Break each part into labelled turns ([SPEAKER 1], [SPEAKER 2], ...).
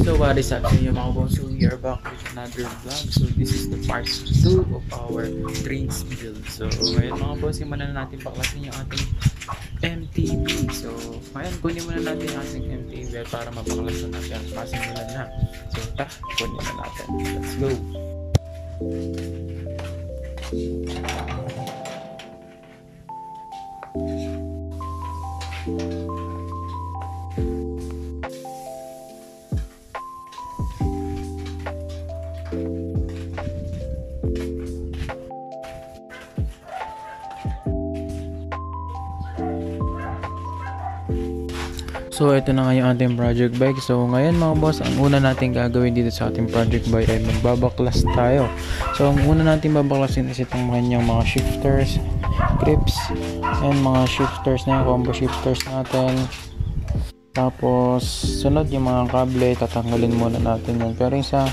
[SPEAKER 1] So what is up sa inyo mga boss? So we are back with another vlog. So this is the part 2 of our drinks build. So ngayon mga boss, simulan na natin baklasin yung ating MTB. So ngayon kunin muna natin yung ating MTB para mabaklasan natin at masimulan na. So kunin na natin. Let's go! So ito na nga yung ating project bike. So ngayon mga boss, ang una natin gagawin dito sa ating project bike ay magbabaklas tayo. So ang una natin babaklasin is itong kanyang mga shifters, grips, and mga shifters na yung combo shifters natin. Tapos sunod yung mga kable, tatanggalin muna natin yun. Pero yung sa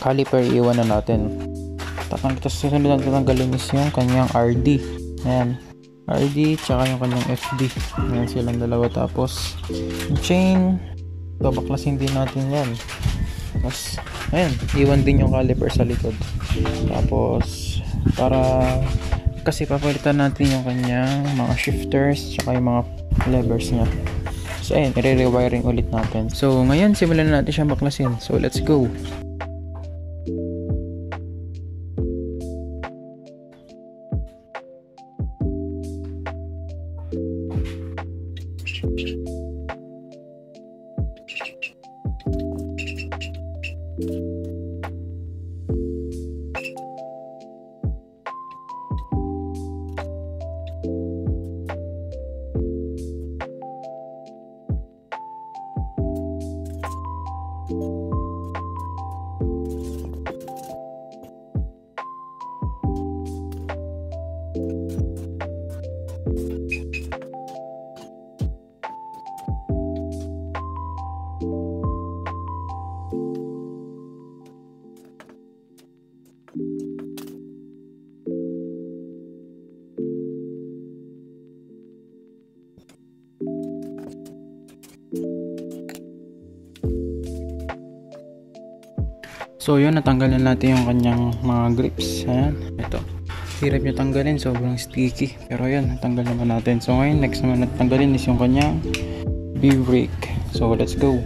[SPEAKER 1] caliper iwan na natin. Tapos sunod natin tatanggalin is yung kanyang RD. Ayan, RD tsaka yung kanyang FD. Ayan silang dalawa. Tapos yung chain, babaklasin din natin yan. Tapos ayan, iwan din yung caliper sa likod. Tapos para kasi papalitan natin yung kanyang mga shifters tsaka yung mga levers niya. So ayan, i-rewiring ulit natin. So ngayon simulan na natin siyang baklasin. So let's go. So yun, natanggalin natin yung kanyang mga grips. Ayan, ito. Hirap nyo tanggalin, sobrang sticky. Pero yun, natanggal naman natin. So ngayon, next naman natanggalin is yung kanyang B-brake. So let's go.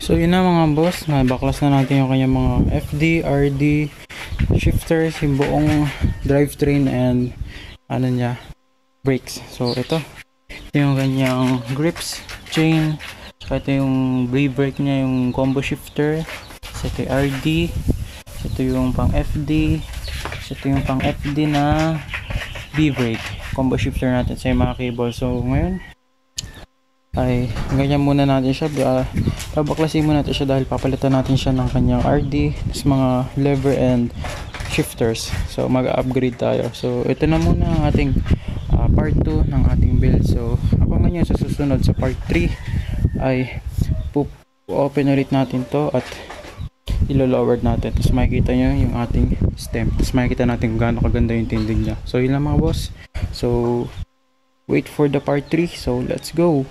[SPEAKER 1] So yun na mga boss, nabaklas na natin yung kanyang mga FD, RD, shifters, yung buong drivetrain and ano niya, brakes. So ito yung kanyang grips, chain, saka ito yung brake niya, yung combo shifter. So ito yung RD, ito yung pang FD, ito yung pang FD na B-brake, combo shifter natin sa mga cable. So ngayon ay ganyan muna natin siya, babaklasin muna natin siya dahil papalitan natin siya ng kanyang RD, tas mga lever and shifters. So mag-upgrade tayo. So ito na muna ang ating part 2 ng ating build. So abangan nyo sa susunod, sa part 3 ay open ulit natin to at ilo-lowered natin. Tapos makikita nyo yung ating stem. Tapos makikita natin kung gaano kaganda yung tindig niya. So yun lang mga boss. So wait for the part 3. So let's go.